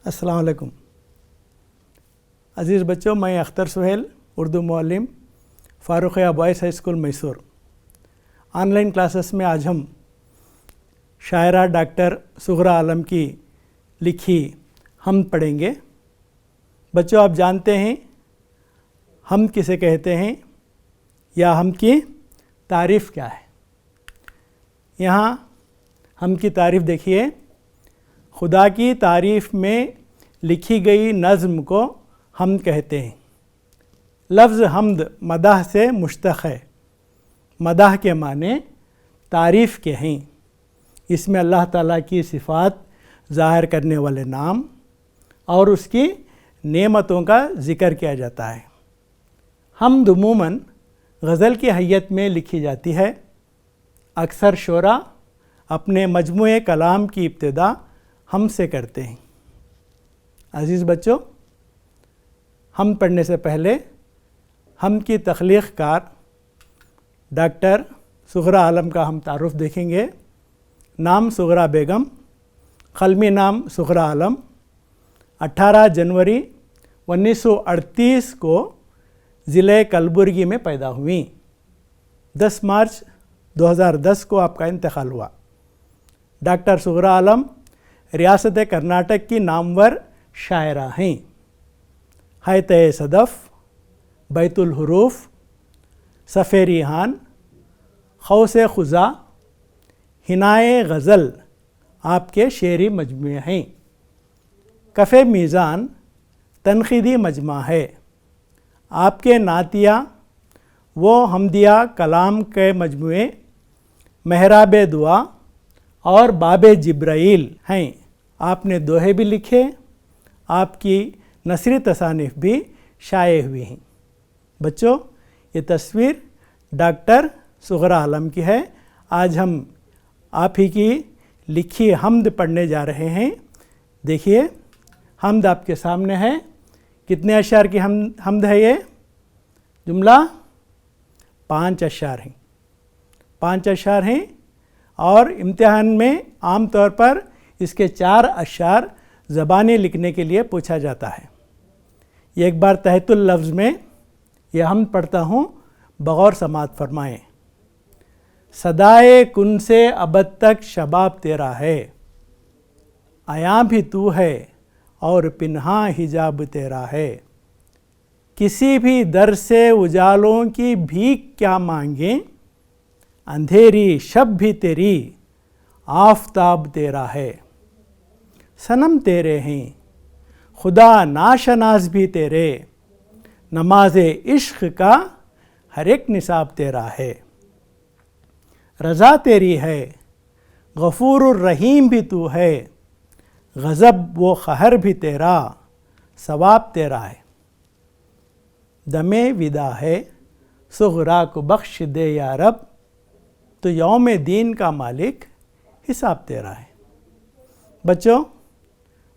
السلام علیکم عزیز بچوں، میں اختر سہیل، اردو معلم، Farooqia boys high school Mysore. On line classes میں آج ہم شاعرہ ڈاکٹر صغریٰ عالم کی لکھی حمد پڑھیں گے۔ بچوں، آپ جانتے ہیں حمد کسے کہتے ہیں یا حمد کی تعریف کیا ہے؟ یہاں حمد کی تعریف دیکھیے۔ خدا کی تعریف میں لکھی گئی نظم کو حمد کہتے ہیں۔ لفظ حمد مدح سے مشتق ہے۔ مدح کے معنی تعریف کے ہیں۔ اس میں اللہ تعالیٰ کی صفات ظاہر کرنے والے نام اور اس کی نعمتوں کا ذکر کیا جاتا ہے۔ حمد عموماً غزل کی حیت میں لکھی جاتی ہے۔ اکثر شعراء اپنے مجموعے کلام کی ابتدا حمد سے کرتے ہیں۔ عزیز بچوں، حمد پڑھنے سے پہلے حمد کی تخلیق کار ڈاکٹر صغریٰ عالم کا ہم تعارف دیکھیں گے۔ نام صغریٰ بیگم، قلمی نام صغریٰ عالم، 18 جنوری 1938 کو ضلع کلبرگی میں پیدا ہوئیں۔ 10 مارچ 2010 کو آپ کا انتقال ہوا۔ ڈاکٹر صغریٰ عالم ریاست کرناٹک کی نامور شاعرہ ہیں۔ حیطِ صدف، بیت الحروف، صف ریحان، قوس قزح، حنائے غزل آپ کے شعری مجموعے ہیں۔ کف میزان تنقیدی مجمع ہے۔ آپ کے نعتیہ و حمدیہ کلام کے مجموعے محراب دعا اور باب جبرائیل ہیں۔ آپ نے دوہے بھی لکھے۔ آپ کی نثری تصانیف بھی شائع ہوئی ہیں۔ بچوں، یہ تصویر ڈاکٹر صغریٰ عالم کی ہے۔ آج ہم آپ ہی کی لکھی حمد پڑھنے جا رہے ہیں۔ دیکھیے، حمد آپ کے سامنے ہے۔ کتنے اشعار کی حمد ہے یہ جملہ؟ 5 اشعار ہیں۔ 5 اشعار ہیں اور امتحان میں عام طور پر اس کے 4 اشعار زبانی لکھنے کے لیے پوچھا جاتا ہے۔ یہ ایک بار تحت اللفظ میں یہ حمد پڑھتا ہوں، بغور سماعت فرمائیں۔ صدائے کن سے ابد تک شباب تیرا ہے، عیاں بھی تو ہے اور پنہاں حجاب تیرا ہے۔ کسی بھی در سے اجالوں کی بھیک کیا مانگیں، اندھیری شب بھی تیری آفتاب تیرا ہے۔ صنم تیرے ہیں خدا ناشناس بھی تیرے، نماز عشق کا ہر ایک نصاب تیرا ہے۔ رضا تیری ہے غفور الرحیم بھی تو ہے، غضب و قہر بھی تیرا ثواب تیرا ہے۔ دم ودا ہے صغریٰ کو بخش دے یا رب، تو یوم دین کا مالک حساب تیرا ہے۔ بچوں،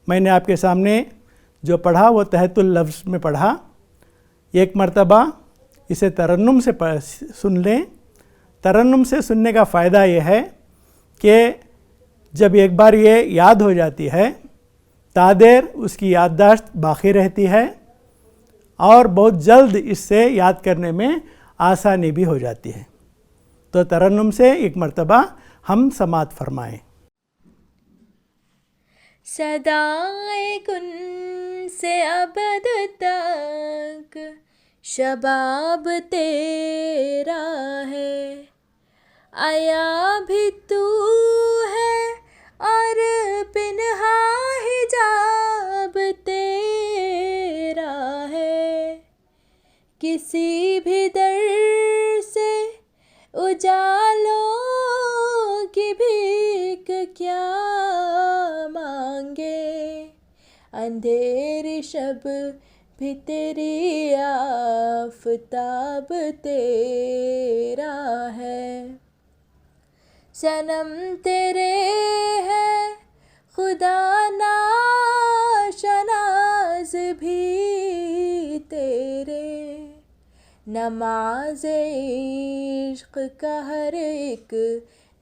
میں نے آپ کے سامنے جو پڑھا وہ تحت اللفظ میں پڑھا۔ ایک مرتبہ اسے ترنم سے سن لیں۔ ترنم سے سننے کا فائدہ یہ ہے کہ جب ایک بار یہ یاد ہو جاتی ہے تا دیر اس کی یادداشت باقی رہتی ہے اور بہت جلد اس سے یاد کرنے میں آسانی بھی ہو جاتی ہے۔ تو ترنم سے ایک مرتبہ ہم سماعت فرمائیں۔ صدائے کن سے ابد تک شباب تیرا ہے، عیاں بھی تو ہے اور پنہاں حجاب تیرا ہے۔ کسی بھی در سے اجالوں کی بھیک کیا مانگے، اندھیری شب بھی تیری آفتاب تیرا ہے۔ صنم تیرے ہے خدا ناشناس بھی تیرے، نماز عشق کا ہر ایک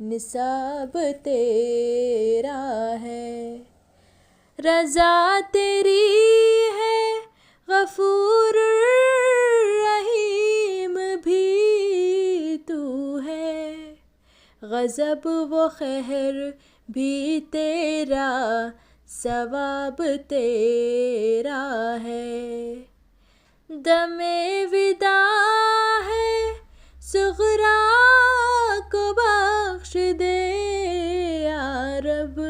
نصاب تیرا ہے۔ رضا تیری ہے غفور رحیم بھی تو ہے، غضب و قہر بھی تیرا، ثواب تیرا ہے، دم وداع ہے صغرا کو بخش دے یا رب،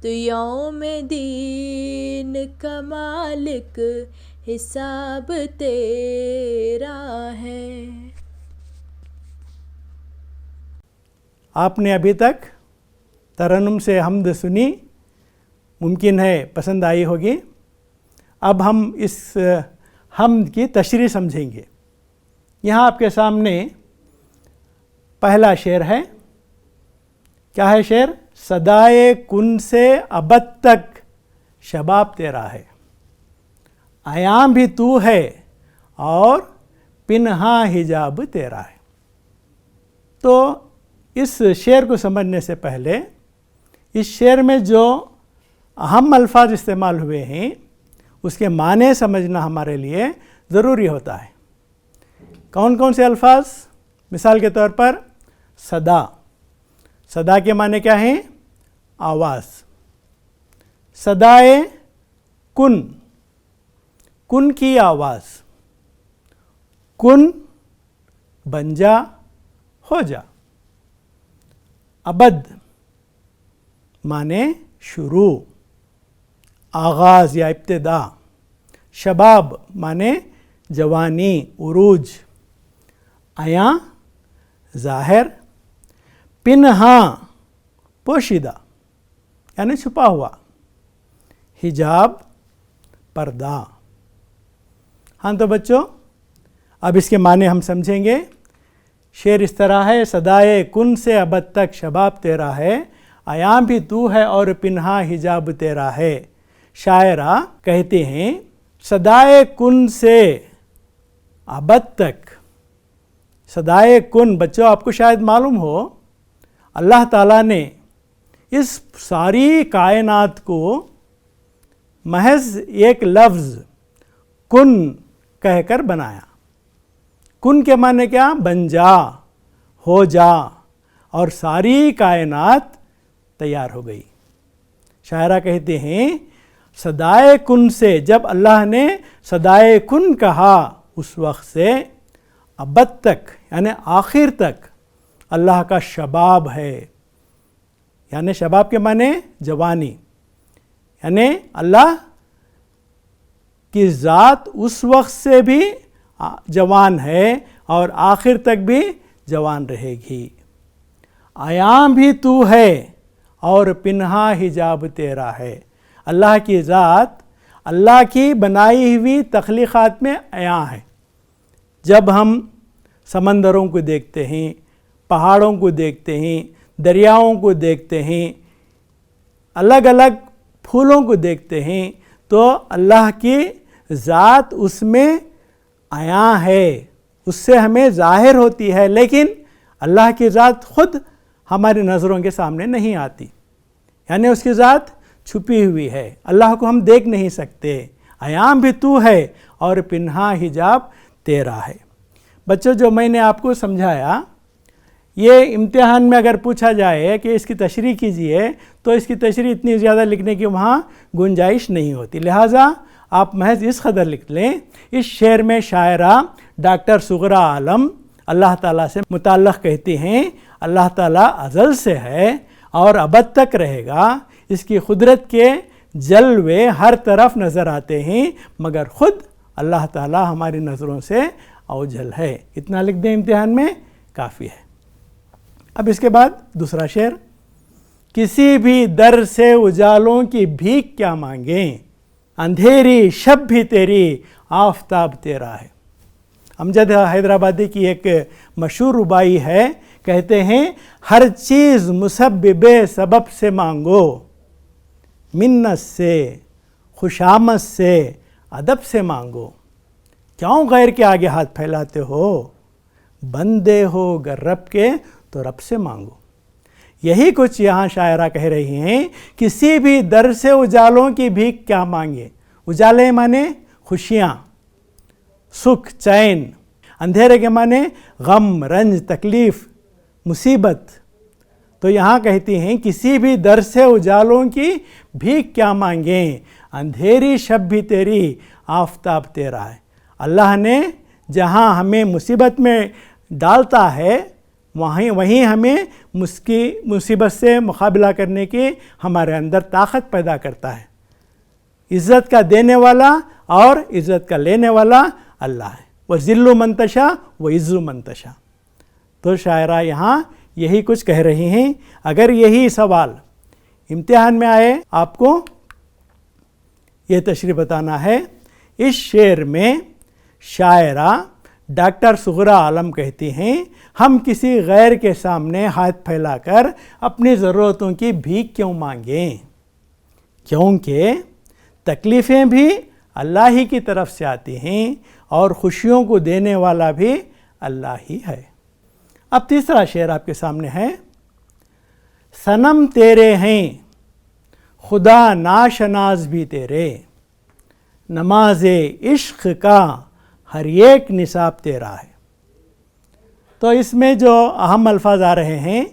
تو یوم دین کا مالک حساب تیرا ہے۔ آپ نے ابھی تک ترنم سے حمد سنی، ممکن ہے پسند آئی ہوگی۔ اب ہم اس حمد کی تشریح سمجھیں گے۔ یہاں آپ کے سامنے پہلا شعر ہے۔ کیا ہے شعر؟ صدائے کن سے ابد تک شباب تیرا ہے، عیاں بھی تو ہے اور پنہاں حجاب تیرا ہے۔ تو اس شعر کو سمجھنے سے پہلے اس شعر میں جو اہم الفاظ استعمال ہوئے ہیں اس کے معنی سمجھنا ہمارے لیے ضروری ہوتا ہے۔ کون کون سے الفاظ؟ مثال کے طور پر صدا، صدا کے معنی کیا ہیں؟ آواز۔ صدائے کن، کن کی آواز، کن بن جا، ہو جا۔ ابد معنی شروع، آغاز یا ابتدا۔ شباب معنی جوانی، عروج۔ عیاں ظاہر، پنہاں پوشیدہ یعنی چھپا ہوا، حجاب پردہ۔ ہاں تو بچوں اب اس کے معنی ہم سمجھیں گے۔ شعر اس طرح ہے، صدائے کن سے ابد تک شباب تیرا ہے، عیاں بھی تو ہے اور پنہاں حجاب تیرا ہے۔ شاعرہ کہتے ہیں صدائے کن سے ابد تک۔ صدائے کن بچوں آپ کو شاید معلوم ہو، اللہ تعالیٰ نے اس ساری کائنات کو محض ایک لفظ کن کہہ کر بنایا۔ کن کے معنی کیا؟ بن جا، ہو جا، اور ساری کائنات تیار ہو گئی۔ شاعرہ کہتے ہیں صدائے کن سے، جب اللہ نے صدائے کن کہا اس وقت سے ابد تک یعنی آخر تک اللہ کا شباب ہے، یعنی شباب کے معنی جوانی، یعنی اللہ کی ذات اس وقت سے بھی جوان ہے اور آخر تک بھی جوان رہے گی۔ عیاں بھی تو ہے اور پنہاں حجاب تیرا ہے۔ اللہ کی ذات اللہ کی بنائی ہوئی تخلیقات میں عیاں ہے۔ جب ہم سمندروں کو دیکھتے ہیں، پہاڑوں کو دیکھتے ہیں، دریاؤں کو دیکھتے ہیں، الگ الگ پھولوں کو دیکھتے ہیں، تو اللہ کی ذات اس میں عیاں ہے، اس سے ہمیں ظاہر ہوتی ہے، لیکن اللہ کی ذات خود ہماری نظروں کے سامنے نہیں آتی، یعنی اس کی ذات چھپی ہوئی ہے، اللہ کو ہم دیکھ نہیں سکتے۔ عیاں بھی تو ہے اور پنہاں حجاب تیرا ہے۔ بچوں جو میں نے آپ کو سمجھایا، یہ امتحان میں اگر پوچھا جائے کہ اس کی تشریح کیجئے تو اس کی تشریح اتنی زیادہ لکھنے کی وہاں گنجائش نہیں ہوتی، لہٰذا آپ محض اس قدر لکھ لیں۔ اس شعر میں شاعرہ ڈاکٹر صغرا عالم اللہ تعالیٰ سے متعلق کہتی ہیں اللہ تعالیٰ ازل سے ہے اور ابد تک رہے گا، اس کی قدرت کے جلوے ہر طرف نظر آتے ہیں مگر خود اللہ تعالیٰ ہماری نظروں سے اوجھل ہے۔ اتنا لکھ دیں امتحان میں کافی ہے۔ اب اس کے بعد دوسرا شعر، کسی بھی در سے اجالوں کی بھیک کیا مانگیں، اندھیری شب بھی تیری آفتاب تیرا ہے۔ امجد حیدرآبادی کی ایک مشہور ربائی ہے، کہتے ہیں ہر چیز مسبب سبب سے مانگو، منت سے، خوشامد سے، ادب سے مانگو، کیوں غیر کے آگے ہاتھ پھیلاتے ہو، بندے ہو گر رب کے تو رب سے مانگو۔ یہی کچھ یہاں شاعرہ کہہ رہی ہیں، کسی بھی در سے اجالوں کی بھیک کیا مانگے. اجالے مانے خوشیاں، سکھ، چین. اندھیرے کے معنی غم، رنج، تکلیف، مصیبت. تو یہاں کہتی ہیں کسی بھی در سے اجالوں کی بھیک کیا مانگیں، اندھیری شب بھی تیری، آفتاب تیرا ہے. اللہ نے جہاں ہمیں مصیبت میں ڈالتا ہے وہیں ہمیں مصیبت سے مقابلہ کرنے کی ہمارے اندر طاقت پیدا کرتا ہے. عزت کا دینے والا اور عزت کا لینے والا اللہ ہے. وَذِلُّ مَن تَشَاءُ وَعِزُّ مَن تَشَاءُ. تو شاعرہ یہاں یہی کچھ کہہ رہی ہیں. اگر یہی سوال امتحان میں آئے آپ کو یہ تشریح بتانا ہے. اس شعر میں شاعرہ ڈاکٹر صغریٰ عالم کہتی ہیں ہم کسی غیر کے سامنے ہاتھ پھیلا کر اپنی ضرورتوں کی بھیک کیوں مانگیں، کیونکہ تکلیفیں بھی اللہ ہی کی طرف سے آتی ہیں اور خوشیوں کو دینے والا بھی اللہ ہی ہے. اب تیسرا شعر آپ کے سامنے ہے. صنم تیرے ہیں خدا ناشناس بھی تیرے، نماز عشق کا ہر ایک نصاب تیرا ہے. تو اس میں جو اہم الفاظ آ رہے ہیں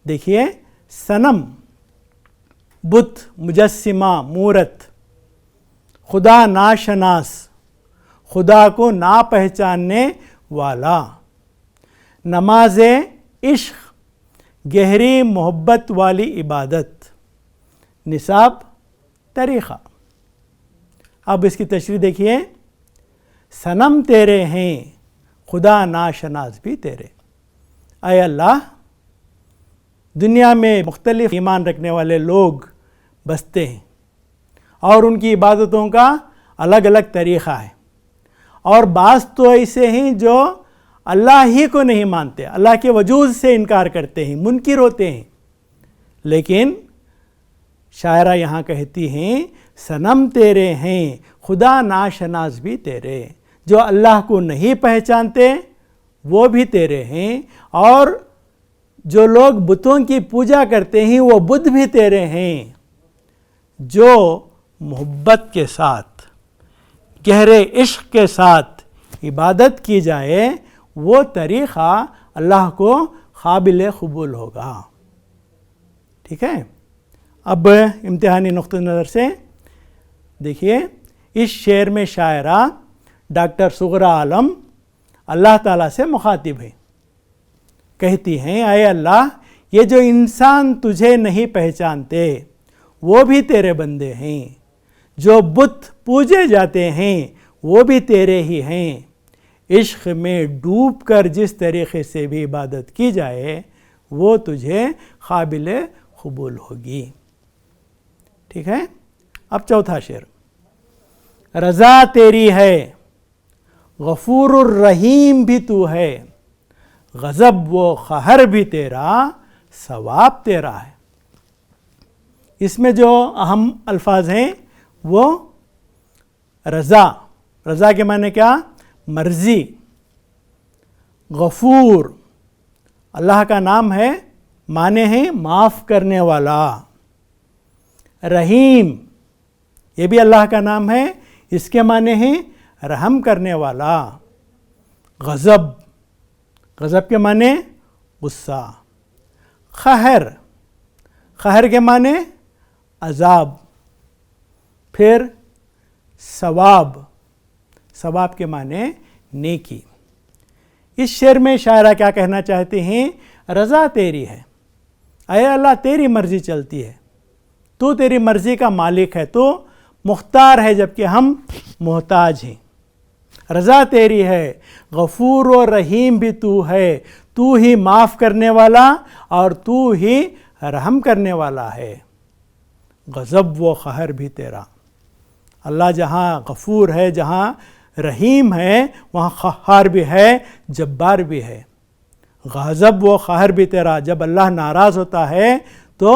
دیکھیے. صنم بت، مجسمہ، مورت. خدا ناشناس خدا کو نا پہچاننے والا. نماز عشق گہری محبت والی عبادت. نصاب طریقہ. اب اس کی تشریح دیکھیے. صنم تیرے ہیں خدا ناشناس بھی تیرے. اے اللہ، دنیا میں مختلف ایمان رکھنے والے لوگ بستے ہیں اور ان کی عبادتوں کا الگ الگ طریقہ ہے، اور بعض تو ایسے ہیں جو اللہ ہی کو نہیں مانتے، اللہ کے وجود سے انکار کرتے ہیں، منکر ہوتے ہیں. لیکن شاعرہ یہاں کہتی ہیں صنم تیرے ہیں خدا ناشناس بھی تیرے. جو اللہ کو نہیں پہچانتے وہ بھی تیرے ہیں، اور جو لوگ بتوں کی پوجا کرتے ہیں وہ بت بھی تیرے ہیں. جو محبت کے ساتھ، گہرے عشق کے ساتھ عبادت کی جائے وہ طریقہ اللہ کو قابل قبول ہوگا. ٹھیک ہے. اب امتحانی نقطہ نظر سے دیکھیے. اس شعر میں شاعرہ ڈاکٹر صغریٰ عالم اللہ تعالیٰ سے مخاطب ہے. کہتی ہیں اے اللہ، یہ جو انسان تجھے نہیں پہچانتے وہ بھی تیرے بندے ہیں، جو بت پوجے جاتے ہیں وہ بھی تیرے ہی ہیں. عشق میں ڈوب کر جس طریقے سے بھی عبادت کی جائے وہ تجھے قابل قبول ہوگی. ٹھیک ہے. اب چوتھا شعر. رضا تیری ہے غفور الرحیم بھی تو ہے، غضب و قہر بھی تیرا، ثواب تیرا ہے. اس میں جو اہم الفاظ ہیں وہ رضا. رضا کے معنی کیا؟ مرضی. غفور اللہ کا نام ہے، معنی ہیں معاف کرنے والا. رحیم یہ بھی اللہ کا نام ہے، اس کے معنی ہیں رحم کرنے والا. غضب، غضب کے معنی غصہ. قہر، قہر کے معنی عذاب. پھر ثواب، ثواب کے معنی نیکی. اس شعر میں شاعرہ کیا کہنا چاہتے ہیں؟ رضا تیری ہے، اے اللہ تیری مرضی چلتی ہے، تو تیری مرضی کا مالک ہے، تو مختار ہے جبکہ ہم محتاج ہیں. رضا تیری ہے، غفور و رحیم بھی تو ہے، تو ہی معاف کرنے والا اور تو ہی رحم کرنے والا ہے. غضب و قہر بھی تیرا. اللہ جہاں غفور ہے، جہاں رحیم ہے، وہاں قہار بھی ہے، جبار بھی ہے. غضب و قہر بھی تیرا. جب اللہ ناراض ہوتا ہے تو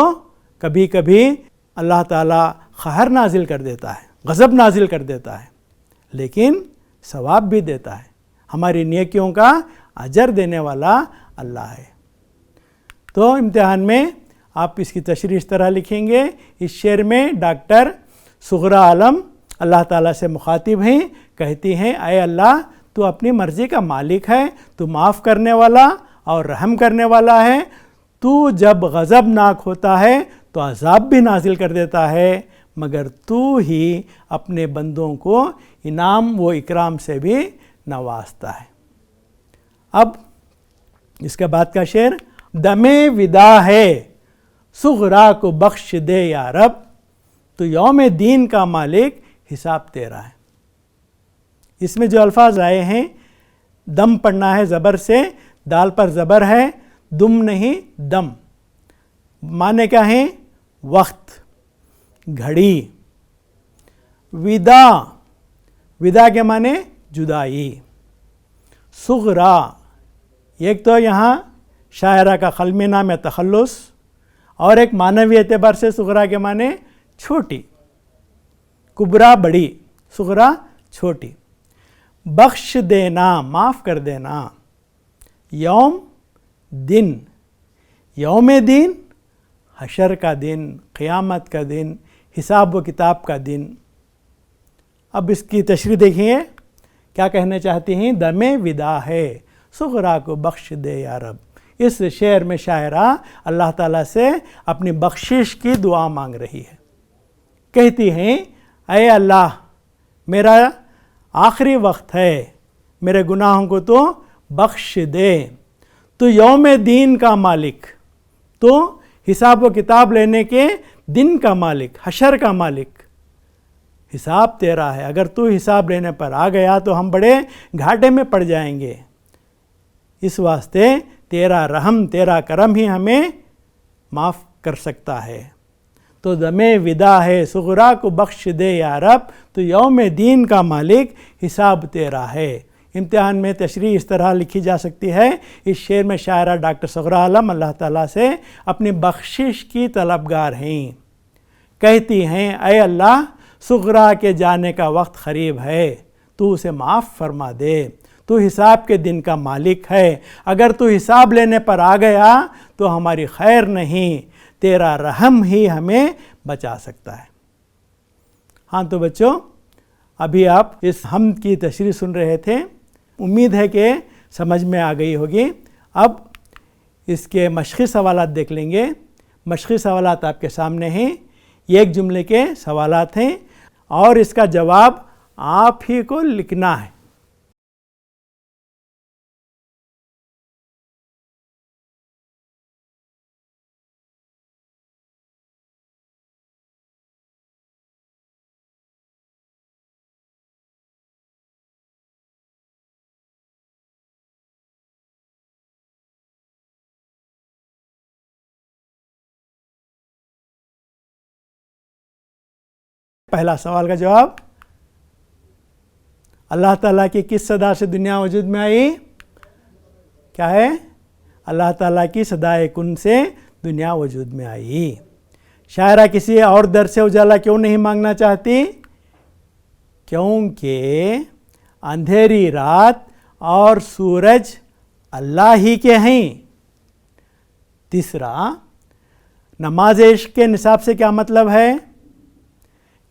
کبھی کبھی اللہ تعالیٰ قہر نازل کر دیتا ہے، غضب نازل کر دیتا ہے، لیکن ثواب بھی دیتا ہے. ہماری نیکیوں کا اجر دینے والا اللہ ہے. تو امتحان میں آپ اس کی تشریح اس طرح لکھیں گے. اس شعر میں ڈاکٹر صغرا عالم اللہ تعالیٰ سے مخاطب ہیں، کہتی ہیں اے اللہ تو اپنی مرضی کا مالک ہے، تو معاف کرنے والا اور رحم کرنے والا ہے. تو جب غضب ناک ہوتا ہے تو عذاب بھی نازل کر دیتا ہے، مگر تو ہی اپنے بندوں کو انعام و اکرام سے بھی نوازتا ہے. اب اس کے بعد کا شعر، دم ودا ہے صغرا کو بخش دے یا رب، تو یوم دین کا مالک حساب تیرا ہے. اس میں جو الفاظ آئے ہیں، دم پڑھنا ہے زبر سے، دال پر زبر ہے، دم نہیں دم. معنی کیا ہیں؟ وقت، گھڑی. ودا، ودا کے معنی جدائی. صغرا، ایک تو یہاں شاعرہ کا قلمی نام ہے تخلص، اور ایک معنوی اعتبار سے صغرا کے معنی چھوٹی. کبرا بڑی، صغرا چھوٹی. بخش دینا، معاف کر دینا. یوم دن، یوم دین حشر کا دن، قیامت کا دن، حساب و کتاب کا دن. اب اس کی تشریح دیکھیے کیا کہنا چاہتی ہیں، دم ودا ہے صغرا کو بخش دے یا رب. اس شعر میں شاعرہ اللہ تعالیٰ سے اپنی بخشش کی دعا مانگ رہی ہے. کہتی ہیں اے اللہ میرا آخری وقت ہے، میرے گناہوں کو تو بخش دے. تو یوم دین کا مالک، تو حساب و کتاب لینے کے دن کا مالک، حشر کا مالک. حساب تیرا ہے، اگر تو حساب لینے پر آ گیا تو ہم بڑے گھاٹے میں پڑ جائیں گے. اس واسطے تیرا رحم، تیرا کرم ہی ہمیں معاف کر سکتا ہے. تو دم ودا ہے صغرا کو بخش دے یا رب، تو یوم دین کا مالک حساب تیرا ہے. امتحان میں تشریح اس طرح لکھی جا سکتی ہے. اس شعر میں شاعرہ ڈاکٹر صغرا عالم اللہ تعالیٰ سے اپنی بخشش کی طلبگار ہیں. کہتی ہیں اے اللہ صغرا کے جانے کا وقت قریب ہے، تو اسے معاف فرما دے. تو حساب کے دن کا مالک ہے، اگر تو حساب لینے پر آ گیا تو ہماری خیر نہیں، تیرا رحم ہی ہمیں بچا سکتا ہے. ہاں تو بچوں، ابھی آپ اس حمد کی تشریح سن رہے تھے، امید ہے کہ سمجھ میں آ گئی ہوگی. اب اس کے مشقی سوالات دیکھ لیں گے. مشقی سوالات آپ کے سامنے ہیں، ایک جملے کے سوالات ہیں اور اس کا جواب آپ ہی کو لکھنا ہے. پہلا سوال کا جواب، اللہ تعالیٰ کی کس صدا سے دنیا وجود میں آئی؟ کیا ہے؟ اللہ تعالیٰ کی صدائے کن سے دنیا وجود میں آئی. شاعرہ کسی اور در سے اجالا کیوں نہیں مانگنا چاہتی؟ کیونکہ اندھیری رات اور سورج اللہ ہی کے ہیں. تیسرا، نماز عشق کے نصاب سے کیا مطلب ہے؟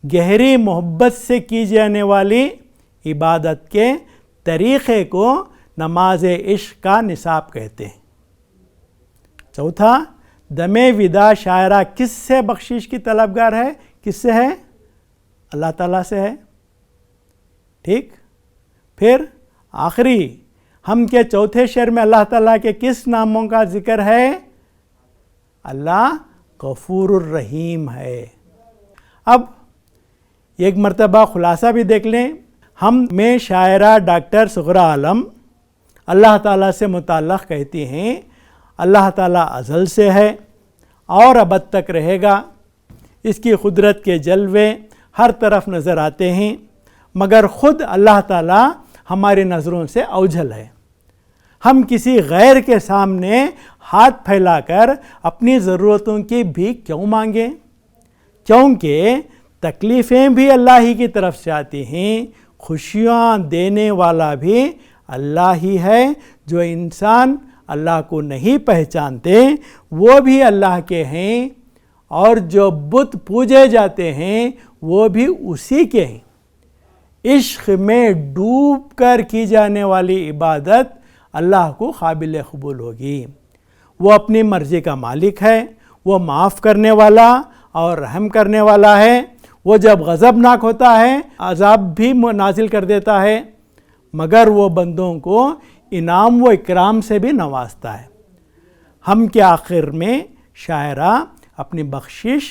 گہری محبت سے کی جانے والی عبادت کے طریقے کو نماز عشق کا نصاب کہتے ہیں. چوتھا، دم ودا شاعرہ کس سے بخشش کی طلبگار ہے؟ کس سے ہے؟ اللہ تعالیٰ سے ہے. ٹھیک. پھر آخری، ہم کے چوتھے شعر میں اللہ تعالیٰ کے کس ناموں کا ذکر ہے؟ اللہ غفور الرحیم ہے. اب ایک مرتبہ خلاصہ بھی دیکھ لیں. ہم میں شاعرہ ڈاکٹر صغرا عالم اللہ تعالیٰ سے متعلق کہتی ہیں اللہ تعالیٰ ازل سے ہے اور ابد تک رہے گا. اس کی قدرت کے جلوے ہر طرف نظر آتے ہیں، مگر خود اللہ تعالیٰ ہماری نظروں سے اوجھل ہے. ہم کسی غیر کے سامنے ہاتھ پھیلا کر اپنی ضرورتوں کی بھیک کیوں مانگیں؟ کیونکہ تکلیفیں بھی اللہ ہی کی طرف سے آتی ہیں، خوشیاں دینے والا بھی اللہ ہی ہے. جو انسان اللہ کو نہیں پہچانتے وہ بھی اللہ کے ہیں، اور جو بت پوجے جاتے ہیں وہ بھی اسی کے ہیں۔ عشق میں ڈوب کر کی جانے والی عبادت اللہ کو قابل قبول ہوگی۔ وہ اپنی مرضی کا مالک ہے، وہ معاف کرنے والا اور رحم کرنے والا ہے۔ وہ جب غضبناک ہوتا ہے عذاب بھی نازل کر دیتا ہے، مگر وہ بندوں کو انعام و اکرام سے بھی نوازتا ہے۔ ہم کے آخر میں شاعرہ اپنی بخشش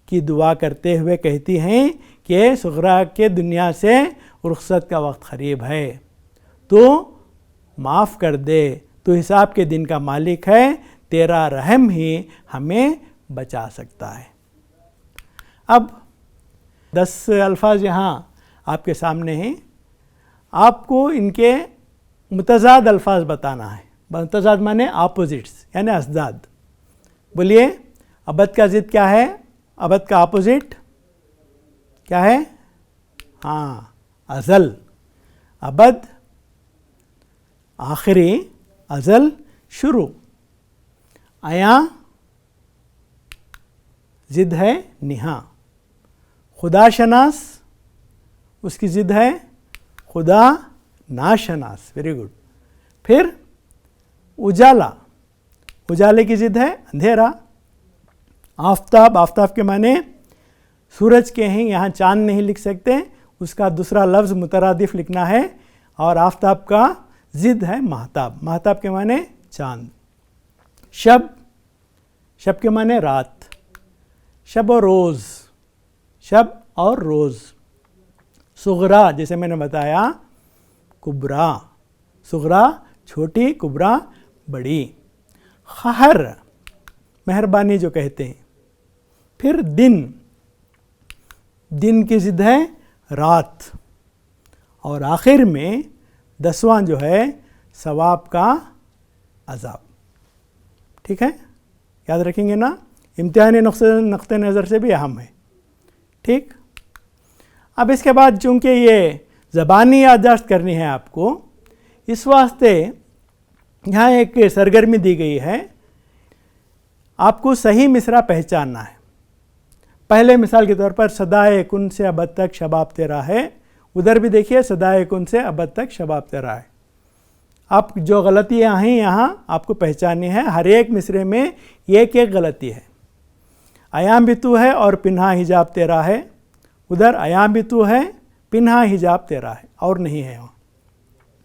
کی دعا کرتے ہوئے کہتی ہیں کہ صغرا کے دنیا سے رخصت کا وقت قریب ہے، تو معاف کر دے، تو حساب کے دن کا مالک ہے، تیرا رحم ہی ہمیں بچا سکتا ہے۔ اب 10 الفاظ یہاں آپ کے سامنے ہیں، آپ کو ان کے متضاد الفاظ بتانا ہے۔ متضاد معنی اپوزٹس، یعنی اضداد۔ بولیے ابد کا ضد کیا ہے؟ ابد کا اپوزٹ کیا ہے؟ ازل۔ ابد آخری، ازل شروع۔ آیا ضد ہے نہا۔ خدا شناس اس کی ضد ہے خدا ناشناس۔ Very good. پھر اجالا، اجالے کی ضد ہے اندھیرا۔ آفتاب، آفتاب کے معنی سورج کے ہیں، یہاں چاند نہیں لکھ سکتے، اس کا دوسرا لفظ مترادف لکھنا ہے، اور آفتاب کا ضد ہے مہتاب۔ مہتاب کے معنی چاند۔ شب، شب کے معنی رات۔ شب اور روز، شب اور روز۔ صغرا جیسے میں نے بتایا کبرا، صغرا چھوٹی، کبرا بڑی۔ قہر مہربانی جو کہتے ہیں۔ پھر دن، دن کی ضد ہے رات، اور آخر میں 10واں جو ہے ثواب کا عذاب۔ ٹھیک ہے، یاد رکھیں گے نا، امتحانی نقطہ نظر سے بھی اہم ہے۔ ٹھیک، اب اس کے بعد چونکہ یہ زبانی یادداشت کرنی ہے آپ کو، اس واسطے یہاں ایک سرگرمی دی گئی ہے، آپ کو صحیح مصرع پہچاننا ہے۔ پہلے مثال کے طور پر صدائے کن سے ابد تک شباب تیرا ہے، ادھر بھی دیکھیے صدائے کن سے ابد تک شباب تیرا ہے۔ آپ جو غلطیاں ہیں یہاں آپ کو پہچاننی ہے، ہر ایک مصرعے میں ایک ایک غلطی ہے۔ ایام بھی تو ہے اور پنہا حجاب تیرا ہے، ادھر ایام بھی تو ہے، پنہا حجاب تیرا ہے، اور نہیں ہے وہاں۔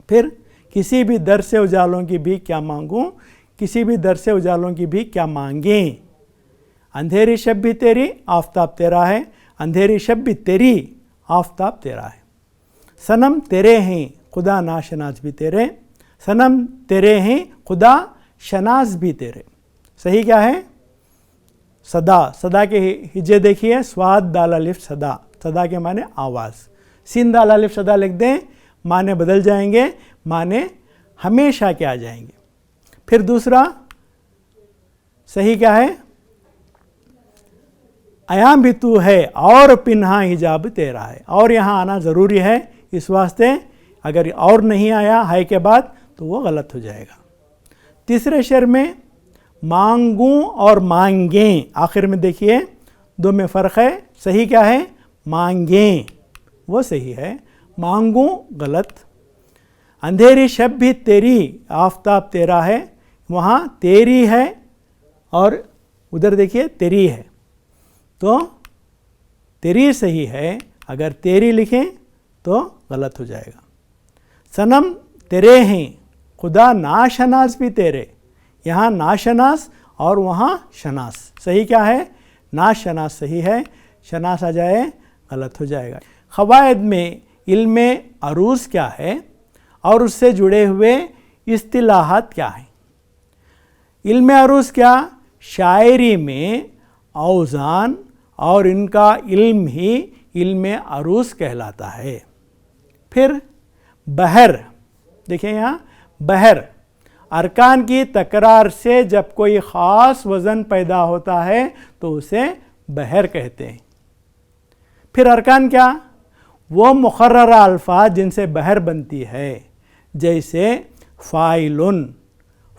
پھر کسی بھی در سے اجالوں کی بھی کیا مانگوں، کسی بھی در سے اجالوں کی بھی کیا مانگیں۔ اندھیری شب بھی تیری آفتاب تیرا ہے، اندھیری شب بھی تیری آفتاب تیرا ہے۔ صنم تیرے ہیں خدا ناشناس بھی تیرے، صنم تیرے ہیں خدا شناس بھی تیرے۔ صحیح کیا ہے؟ صدا، صدا کے ہجے دیکھیے، سواد دال الف صدا، صدا کے معنی آواز۔ سین دال الف صدا لکھ دیں، معنی بدل جائیں گے، معنی ہمیشہ کے آ جائیں گے۔ پھر دوسرا صحیح کیا ہے؟ ایام بھی تو ہے اور پنہا حجاب تیرا ہے، اور یہاں آنا ضروری ہے، اس واسطے اگر اور نہیں آیا ہے کے بعد تو وہ غلط ہو جائے گا۔ تیسرے شعر میں مانگوں اور مانگیں، آخر میں دیکھیے دو میں فرق ہے۔ صحیح کیا ہے؟ مانگیں، وہ صحیح ہے، مانگوں غلط۔ اندھیری شب بھی تیری آفتاب تیرا ہے، وہاں تیری ہے اور ادھر دیکھیے تیری ہے، تو تیری صحیح ہے، اگر تیری لکھیں تو غلط ہو جائے گا۔ صنم تیرے ہیں خدا ناشناس بھی تیرے، یہاں ناشناس اور وہاں شناس۔ صحیح کیا ہے؟ ناشناس صحیح ہے، شناس آ جائے غلط ہو جائے گا۔ قواعد میں علم عروض کیا ہے اور اس سے جڑے ہوئے اصطلاحات کیا ہیں؟ علم عروض کیا؟ شاعری میں اوزان اور ان کا علم ہی علم عروض کہلاتا ہے۔ پھر بحر، دیکھیں یہاں بحر، ارکان کی تکرار سے جب کوئی خاص وزن پیدا ہوتا ہے تو اسے بحر کہتے ہیں۔ پھر ارکان کیا؟ وہ مقررہ الفاظ جن سے بحر بنتی ہے، جیسے فاعلن،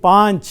5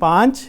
5